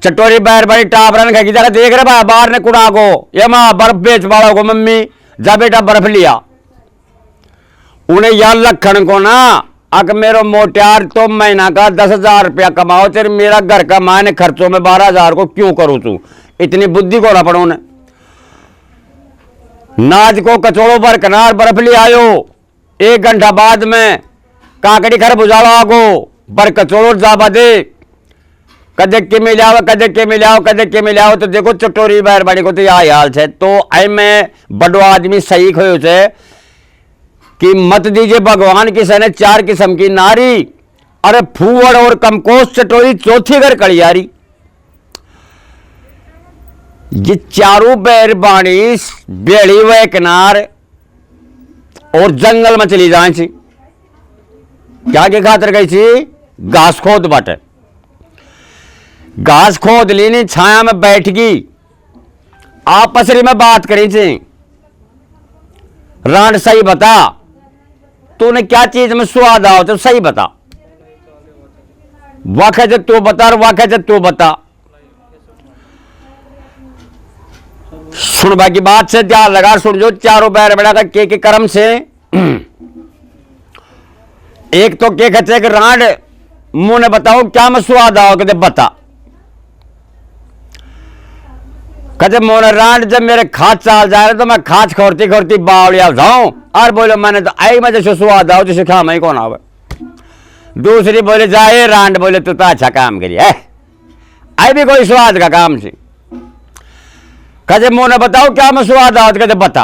चटोरी बैर बड़ी टापरन कह जरा देख रहे बा बाहर ने कुड़ा को ये माँ बर्फ बेच वालों को मम्मी जा बेटा बर्फ लिया। उन्हें यार लखन को ना अगर मेरे मोटियार तो महीना का 10,000 रुपया कमाओ तेरे मेरा घर का मायने खर्चों में 12,000 को क्यों करूं तू इतनी बुद्धि को ना पड़ो ने नाज को कचोड़ों पर किनार बर्फ ले आयो 1 घंटा बाद में काकड़ी खर बुझावा को पर कचोड़ो जाबा दे कदे के मिलाओ कदे के मिलाओ कदे के मिलाओ तो देखो चटोरी बैर बड़ी को तो यह हाल है। तो आई में बड़ो आदमी सही खोयो से कि मत दीजिए भगवान की सने 4 किस्म की नारी अरे फूवड़ और कमकोस चटोरी चौथी घर कड़ियारी ये चारों बैर बाणी बेड़ी व किनार और जंगल में चली जाए छी क्या के खातर गई थी घास खोद बाटे घास खोद लीनी छाया में बैठ गई आपसरी में बात करी थी रांड सही बता तूने क्या चीज में स्वाद आओ तो सही बता वाक़ है तू बता वाक़ है तू बता सुन बाकी बात से ध्यान लगा सुन जो चारों बैर बड़ा का के कर्म से एक तो के कहते कि रांड मुंह ने बताओ क्या मैं स्वाद आओ कहते बता कहते मोने रांड जब मेरे खाद चाल जा रहे तो मैं खाद खोरती खोरती बावड़िया जाऊं और बोले मैंने तो आई मैं जैसे स्वाद आओ जैसे खा मैं कौन आवे दूसरी बोले जाए रांड बोले तू तो अच्छा काम करिए आई भी कोई स्वाद का काम से कहते मोने बताओ क्या मैं स्वाद आओ कहते बता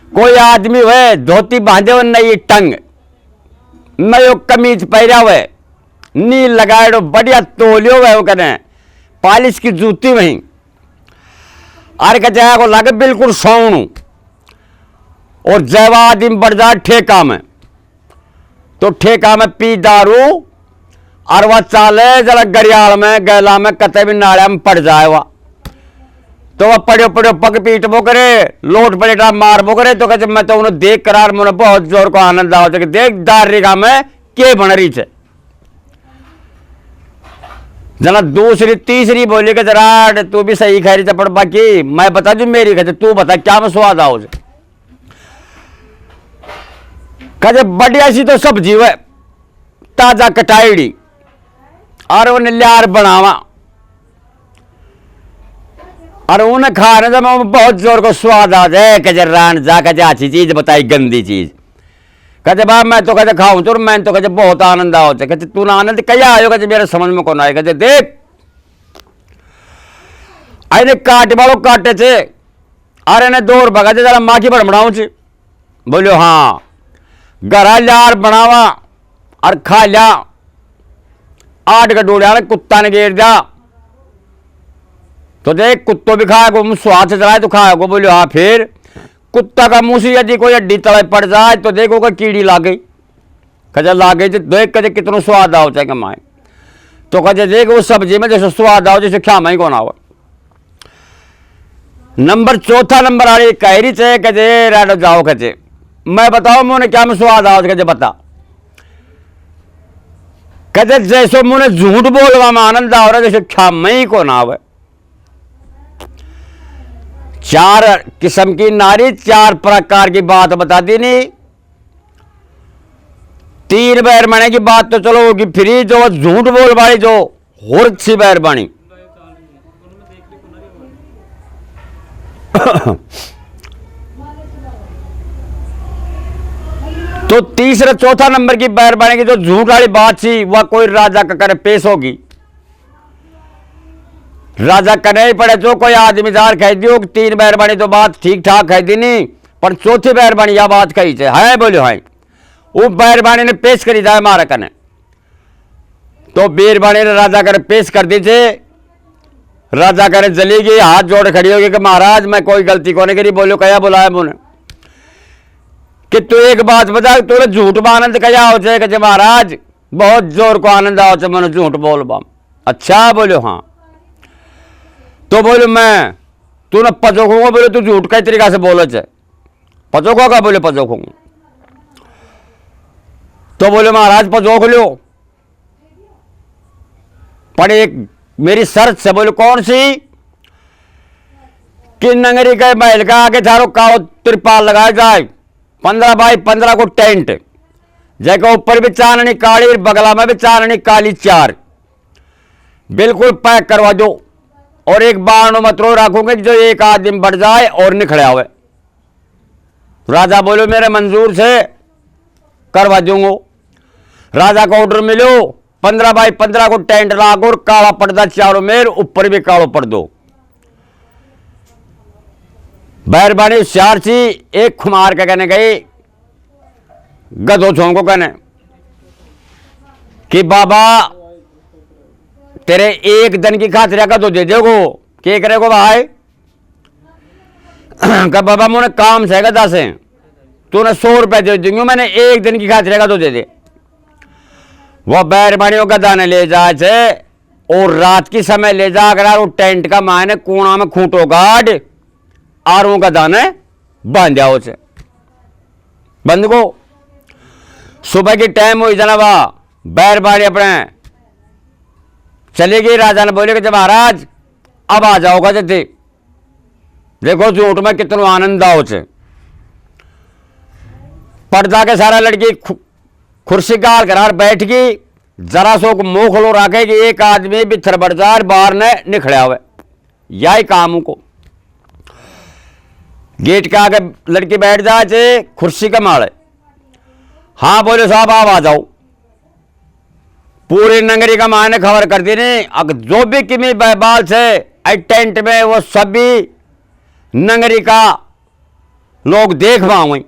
कोई आदमी हुए धोती बांधे हुए नई टंग नयो कमीज पहरा हुए नील लगाए बढ़िया तोलियो हुए वो कहने पालिश की जूती वहीं अरे कहते को लगे बिल्कुल सोनू और जैवा आदमी बढ़ जाए ठेका में तो ठेका में पी दारू और वह चाले जरा गरियाल में गैला में कते भी नाड़ा में पड़ जाए वह तो वह पड़ो पड़ो पग पीट बो करे लोट पलेटा मार बो करे तो कहते मैं तो उन्हें देख करार मुझे बहुत जोर को आनंद आओ कि देख दारिका में के बन रही थे जना दूसरी तीसरी बोली के जरा तू भी सही खा रही थी पर बाकी मैं बता दू मेरी कहते तू बता क्या में स्वाद आओ कहते बढ़िया सी तो सब्जी है ताजा कटाईडी और उन्हें लियार बनावा और उन्हें खाने से मैं बहुत जोर को स्वाद आ जाए कहते रान जा कहते अच्छी चीज बताई गंदी चीज कहते बाप मैं तो कहते खाऊं तो मैं तो कहते बहुत आनंद आओ कहते तू ना आनंद क्या आयो कहते मेरे समझ में कौन आए कहते देख आने काटे वालों काटे थे अरे ने 2 रुपया कहते जरा माखी पर बनाऊ ची बोलो हाँ घरा लार बनावा और खा लिया 8 का डोलिया कुत्ता ने घेर दिया तो देख कुत्तों भी खाएगो स्वाद से चलाए तो खाएगो बोलो हाँ फिर कुत्ता का मुंह से यदि कोई हड्डी तले पड़ जाए तो देखो कोई कीड़ी ला गई कहते ला गई तो देख कहते कितना स्वाद आओ चाहे कमाए तो कहते देख वो सब्जी में जैसे स्वाद आओ जैसे क्या मैं कौन आओ नंबर चौथा नंबर आ रही कहरी चाहे कहते राडो जाओ कहते मैं बताओ मुझे क्या में स्वाद आओ कहते बता कहते जैसे मुझे झूठ बोलवा में आनंद आ रहा जैसे क्या मैं कौन आवे 4 किस्म की नारी 4 प्रकार की बात बता दी नहीं 3 बैरबानी की बात तो चलो होगी फ्री जो झूठ बोल वाली जो होर सी बैरबानी तो तीसरा चौथा नंबर की बैरबानी की जो झूठ वाली बात थी वह कोई राजा का करे पेश होगी राजा कने ही पड़े जो कोई आदमी दार कह दियो 3 बैरबानी तो बात ठीक ठाक कह दी नहीं पर चौथी बैरबानी यह बात कही है बोलो है वो बैरबानी ने पेश करी जाए मारा कने तो बैरबानी ने राजा करे पेश कर दी थे राजा करे जली गई हाथ जोड़ खड़ी होगी कि महाराज मैं कोई गलती को नहीं करी बोलो कया बुलाया मुने कि तू एक बात बता तूने झूठ में आनंद कया हो जाए कि महाराज बहुत जोर को आनंद आओ चाहे मैंने झूठ बोल बा अच्छा बोलो हाँ तो बोले मैं तू ना पचोखूंगा बोले तू झूठ कई तरीका से बोलो चाहे पचोखो का बोले पचोखूंगा तो बोले महाराज पचोख लो पर एक मेरी शर्त से। बोले कौन सी? कि नगरी के महल का आगे चारों कालो त्रिपाल लगाया जाए, 15 बाई 15 को टेंट, जगह ऊपर भी चांदनी काली, बगला में भी चांदनी काली, 4 बिल्कुल पैक करवा दो। और एक बाण मत रो रखोगे जो एक आदमी बढ़ जाए और निखड़ा हुए। राजा बोलो मेरे मंजूर से करवा दूंगा। राजा को ऑर्डर मिलो, 15 बाई 15 को टेंट लागो और काला पर्दा चारों मेर, ऊपर भी कालो पर्दो। बैरबानी होशियार सी, एक खुमार के कहने गई गधो छों को कहने कि बाबा तेरे एक दिन की खातिर गधो दे देगो, क्या करेगो भाई? कहा बाबा मुझे काम से गधा से, तूने 100 रुपए दे दूंगी, मैंने एक दिन की खातिर गधो दे दे। वह बैरबानियों गधा ने ले जाए थे और रात की समय ले जाकर वो टेंट का मायने कोना में खूंटो गाड़ और वो गधा ने बांधा उसे बंद को। सुबह की टाइम हुई जनाबा, बैरबानी अपने चली गई। राजा ने बोले कि जब महाराज अब आ जाओगा जैसे, देखो झूठ में कितना आनंद आओ से। पर्दा के सारा लड़की कुर्सी का करार बैठ गई, जरा सो मुंह खोलो रखे कि एक आदमी भी थरबड़जार बाहर ने निखड़ा हुए, यही काम को। गेट के आगे लड़की बैठ जाए, कुर्सी का माड़े। हाँ बोले साहब आप आ जाओ। पूरी नगरी का मायने खबर कर दी नहीं, अगर जो भी किमी बैबाल से टेंट में वो सभी नगरी का लोग देख पाओगे।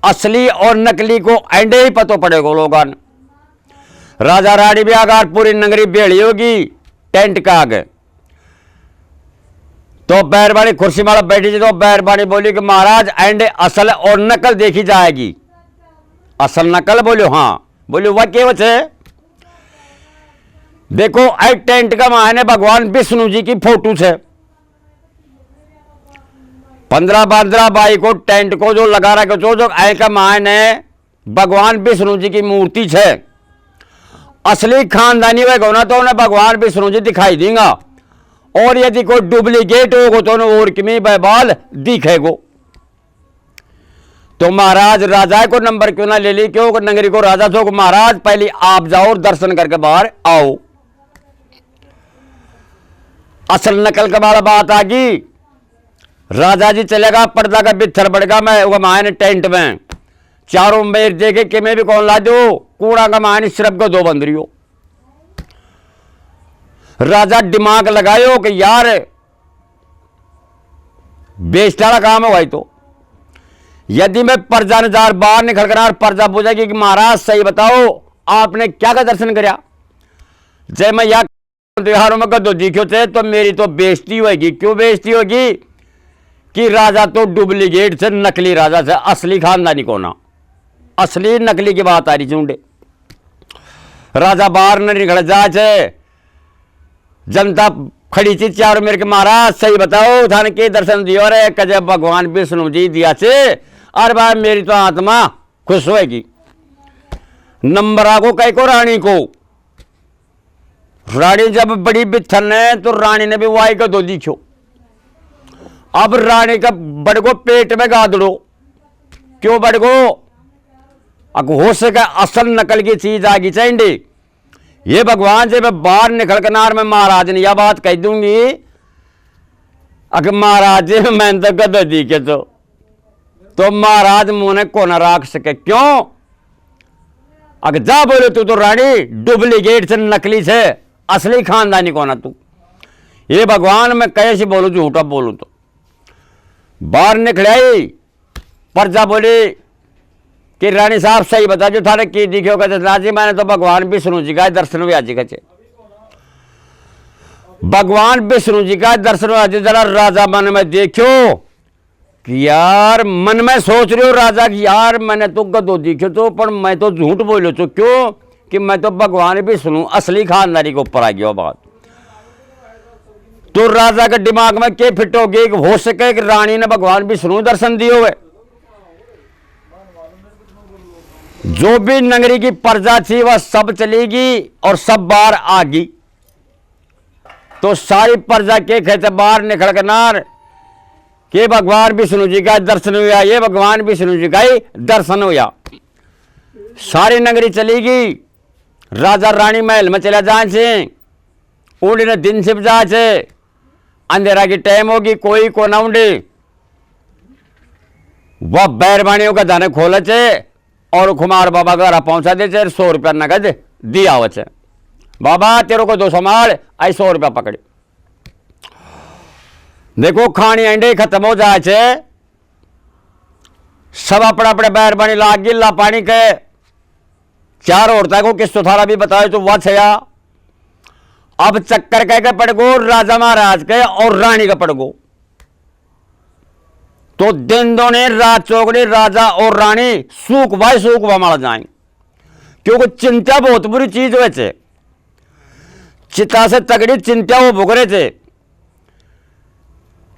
असली और नकली को एंडे ही पतो पड़ेगा लोगों ने। राजा रानी भी आगार पूरी नगरी बेड़ी होगी टेंट का आगे। तो बैरबानी कुर्सी वाला बैठी थी, तो बैरबानी बोली कि महाराज एंडे असल और नकल देखी जाएगी। असल नकल? बोलो हाँ। बोले वह के वचे देखो आई टेंट का मायने भगवान विष्णु जी की फोटो से 15 बाई को टेंट को जो लगा रखे जो आई का मायने भगवान विष्णु जी की मूर्ति है। असली खानदानी होगा ना तो उन्हें भगवान विष्णु जी दिखाई देगा, और यदि कोई डुप्लीकेट होगा तो उन्हें और किमी बैबाल दिखेगो। तो महाराज राजा को नंबर क्यों ना ले ली, क्यों नगरी को राजा सो महाराज पहले आप जाओ और दर्शन करके बाहर आओ। असल नकल का बाला बात आ गई। राजा जी चलेगा, पर्दा का बित्थर बढ़ेगा, मैं वो मायने टेंट में चारों मेर देखे कि मैं भी कौन ला दो, कूड़ा का मायने सिर्फ को 2 बंदरी हो। राजा दिमाग लगायो कि यार बेस्टाला काम है भाई। तो यदि मैं पर्जा नजार बाहर निकल कर पर्जा पूछेगी कि महाराज सही बताओ आपने क्या का दर्शन कराया, जय मैं या त्योहारों में गधो दिखो थे, तो मेरी तो बेइज्जती होगी। क्यों बेइज्जती होगी कि राजा तो डुप्लीकेट से, नकली राजा से, असली खानदानी को ना, असली नकली की बात आ रही चूंडे। राजा बाहर न निकल जाए, जनता खड़ी थी चारों मेरे के महाराज सही बताओ थाने के दर्शन दियो रे, कजे भगवान विष्णु जी दिया से, अरे भाई मेरी तो आत्मा खुश होएगी। नंबर आगो कई को रानी को, रानी जब बड़ी बिथन है तो रानी ने भी वाई का 2 दिखो। अब रानी का बड़गो पेट में गादड़ो, क्यों बड़गो? अब हो सके असल नकल की चीज आगी चाहिए। ये भगवान से मैं बाहर निकल कर नार में महाराज ने यह बात कह दूंगी, अगर महाराज जी मैंने तो गधो दिखे तो महाराज मुंह को न राख सके। क्यों? अगर जा बोले तू तो रानी डुप्लीकेट से, नकली से, असली खानदानी को ना तू। ये भगवान मैं कैसे बोलूं, झूठा बोलूं तो। बाहर निकले पर्जा बोली कि रानी साहब सही बता जो थाने की दिखे जी, मैंने तो भगवान विष्णु जी का दर्शन हुआ जी कचे। भगवान विष्णु जी का दर्शन हुआ जी। जरा राजा मन में देखो कि यार मन में सोच रहे हो राजा की यार मैंने तो गधो दिखे तो, पर मैं तो झूठ बोलो तो। क्यों? कि मैं तो भगवान विष्णु असली खानदानी के ऊपर आ गया बात। तो राजा के दिमाग में क्या फिट हो गई कि हो सके कि रानी ने भगवान विष्णु दर्शन दिए हुए। जो भी नगरी की प्रजा थी वह सब चलेगी और सब बाहर आ गई। तो सारी प्रजा के कहते बाहर निकल कर नार के भगवान विष्णु जी का दर्शन हुआ, ये भगवान विष्णु जी का ही दर्शन हुआ। सारी नगरी चली गई, राजा रानी महल में चला जाए से, उन्हें दिन छिप जाए से, अंधेरा की टाइम होगी, कोई को ना उंडे वह बैरबानियों का धन खोले चे और कुमार बाबा घर पहुंचा दे 100 रुपया नगद दिया हो चे, बाबा तेरे को 200 माल आई 100 रुपया पकड़े। देखो खानी अंडे खत्म हो जाए छे, सब अपने अपने बैरबानी लाग गिल्ला पानी के चार औरता को किस थारा भी बताए तो वह छया। अब चक्कर कह के पड़ गो राजा महाराज के और रानी का पड़ गो, तो दिन दोने रात चौकड़े राजा और रानी सूख भाई मार जाए, क्योंकि चिंता बहुत बुरी चीज हुए थे, चिता से तगड़ी चिंता वो भुगरे थे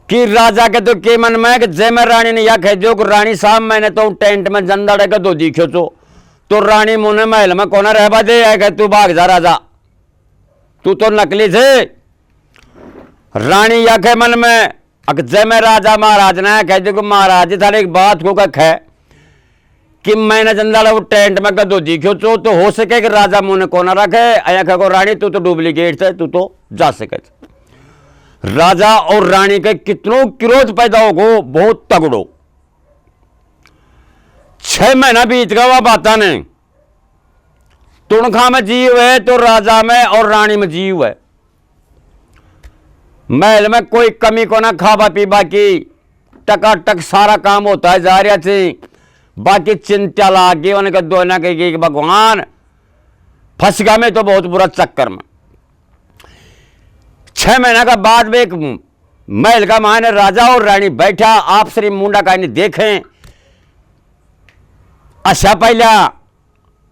कि राजा के तो के मन में कि जय मैं रानी ने या कह दियो कि रानी साहब मैंने तो टेंट में जंदा के दो दिखो तो रानी मुने महल में कोना रहबा दे है, तू भाग जा राजा, तू तो नकली थे। रानी या कह मन में जय मैं राजा महाराज ने कह दियो कि महाराज जी थारे एक बात को कख है कि मैंने जंदा वो टेंट में कदो दिखो तो हो सके कि राजा मुने कोना रखे, अया कहो रानी तू तो डुप्लीकेट थे, तू तो जा सके। राजा और रानी के कितनों क्रोध पैदा हो गो, बहुत तगड़ो। 6 महीना बीत गया वह बाता ने, तुणखा में जी हुए तो राजा में और रानी में जी हुए, महल में कोई कमी को ना, खाबा पीबा की टकाटक सारा काम होता है जा रहा थी, बाकी चिंता लाग गई उनके दो ना कही कि भगवान फंस गया में तो बहुत बुरा चक्कर में। 6 महीना का बाद में एक महल का मान राजा और रानी बैठा, आप श्री मुंडा का नहीं देखें, अच्छा पहला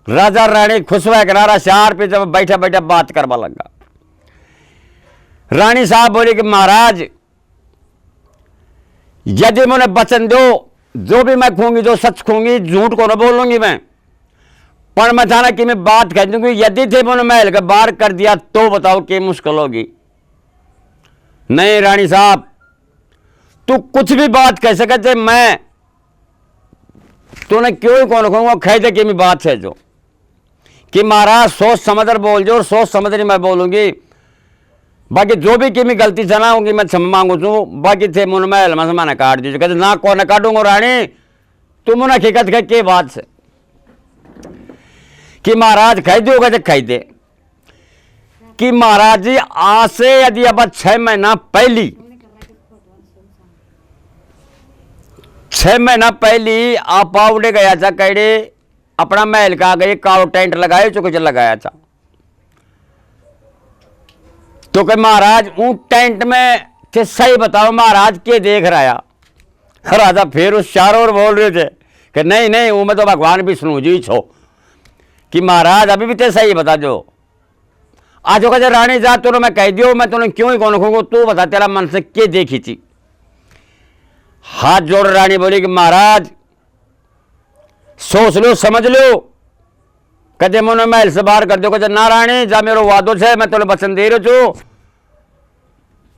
राजा रानी खुश हुआ किनारा शार पे जब बैठा बैठा बात करवा लगा। रानी साहब बोली कि महाराज यदि मुझे वचन दो, जो भी मैं खूंगी जो सच खूंगी, झूठ को ना बोलूंगी मैं, पर मैं था ना कि मैं बात कह दूंगी, यदि थे मैंने महल के बाहर कर दिया तो बताओ कि मुश्किल होगी। नहीं रानी साहब तू कुछ भी बात कह सकते, मैं तूने क्यों ही कौन कहूंगा, कह दे कि मैं बात है जो कि महाराज सोच समझ कर बोल जो, और सोच समझ नहीं मैं बोलूंगी, बाकी जो भी कि मैं गलती चला होंगी मैं क्षमा मांगू छू, बाकी थे मुन महल में मैंने काट दीजिए। कहते ना कौन काटूंगा रानी, तुम मुन हकीकत कह के बात से कि महाराज कह दो, कहते कह दे कि महाराज जी आज से यदि अब 6 महीना पहली 6 महीना पहली आप उड़े गया था कैडे अपना महल का गए कालो टेंट लगाए जो कुछ लगाया था, तो कि महाराज उन टेंट में थे सही बताओ महाराज के देख रहा। राजा फिर उस चारों ओर बोल रहे थे कि नहीं नहीं वो मैं तो भगवान विष्णु जी छो, कि महाराज अभी भी ते सही बता जो। आज कहते रानी जा तो मैं कह दियो, मैं तुम्हें क्यों ही कौन कहूँगा, तू बता तेरा मन से क्या देखी थी। हाथ जोड़ रानी बोली कि महाराज सोच लो समझ लो, कहते मुझे महल से बाहर कर दो। कहते ना रानी जा मेरो वादो है, मैं तुम्हें वचन दे रही हूँ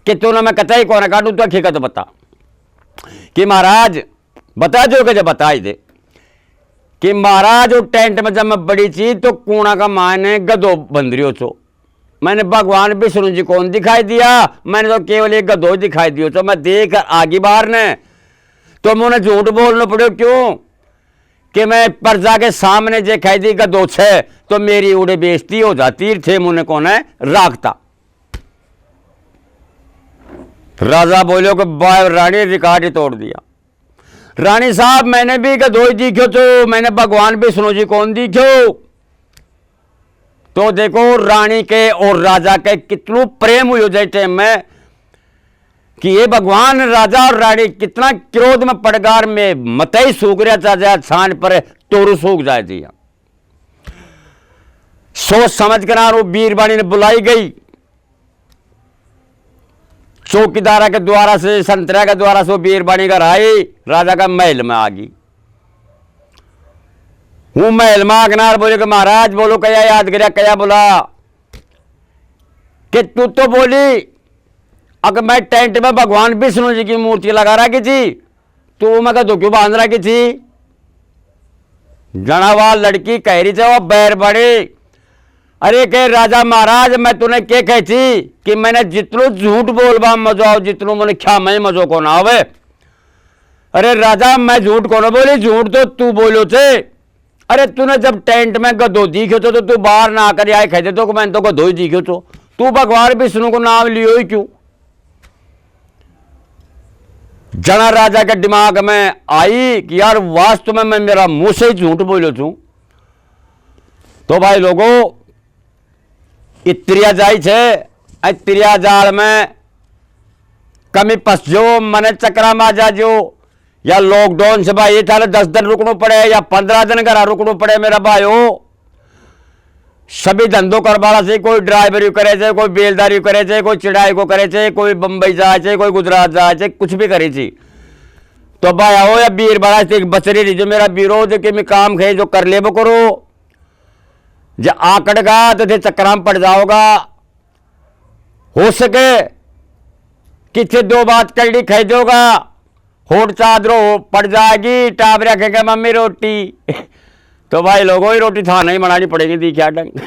कि तूने मैं कतई कौन काटू, तो हकीकत बता कि महाराज बता दो। कहते बता ही दे कि महाराज वो टेंट में जब मैं बड़ी चीज तो कूड़ा का मायने गधो बंदरियो छो, मैंने भगवान विष्णु जी कौन दिखाई दिया, मैंने तो केवल एक गधो दिखाई दियो, तो मैं देख आगे बाहर ने तो मुझे झूठ बोलना पड़ो, क्यों कि मैं प्रजा के सामने जे कह दी गधो छे तो मेरी उड़े बेइज्जती हो जाती थे, मुझे कौन है राखता। राजा बोलो कि रानी रिकॉर्ड ही तोड़ दिया। रानी साहब मैंने भी गधो दिखो, तो मैंने भगवान विष्णु जी कौन दिखो, तो देखो रानी के और राजा के कितनू प्रेम हुई जाए टाइम में कि ये भगवान राजा और रानी कितना क्रोध में पड़गार में मतई सूख रहा था, जाए छान पर तोरू सूख जाए दिया। सोच समझ कर वो बीरबानी ने बुलाई गई, चौकीदारा के द्वारा से संतरा के द्वारा से वो बीरबानी घर आई, राजा का महल में आ गई। हूं महल में आगनार बोले कि महाराज बोलो कया याद करिया, कया बोला कि तू तो बोली अगर मैं टेंट में भगवान विष्णु जी की मूर्ति लगा रखी थी तो मैं कदों क्यों बांध रखी थी। जनावार लड़की कह रही थी वो बैर बड़े, अरे कह राजा महाराज मैं तूने क्या कही थी कि मैंने जितनो झूठ बोलबा मजो आओ जितनो मैंने क्या मैं मजो को ना आवे। अरे राजा मैं झूठ को ना बोली, झूठ तो तू बोलो थे। अरे तूने जब टेंट में गधो दिखे तो तू बाहर ना आकर आए कहते तो मैं तो गधो ही दिखे तो तू भगवान विष्णु को नाम लियो ही क्यों। जना राजा के दिमाग में आई कि यार वास्तव में मैं मेरा मुंह से ही झूठ बोलो तू। तो भाई लोगों इत्रिया जाई छे, त्रिया जाल में कमी फंस जो मने चक्रा में जा जो, या लॉकडाउन से भाई थारे 10 दिन रुकना पड़े या 15 दिन घर रुकना पड़े मेरा भाईओ। सभी धंधों करवाला से कोई ड्राइवरी करे छे, कोई बेलदारी करे छे, कोई चिड़ाई को करे छे, कोई बंबई जाए छे, कोई गुजरात जाए छे, कुछ भी करे छी। तो भाई आओ या बीर बड़ा से बचरी रही जो मेरा विरोध के मैं काम खे जो कर ले वो करो। जो आकड़गा तो थे चक्कर में पड़ जाओगा। हो सके किथे 2 बात कड़ी खाई दोगा, होट चादरो पड़ जाएगी, टाप रखेगा मम्मी रोटी तो भाई लोगों ही रोटी थाना ही बनानी पड़ेगी दी क्या ढंग।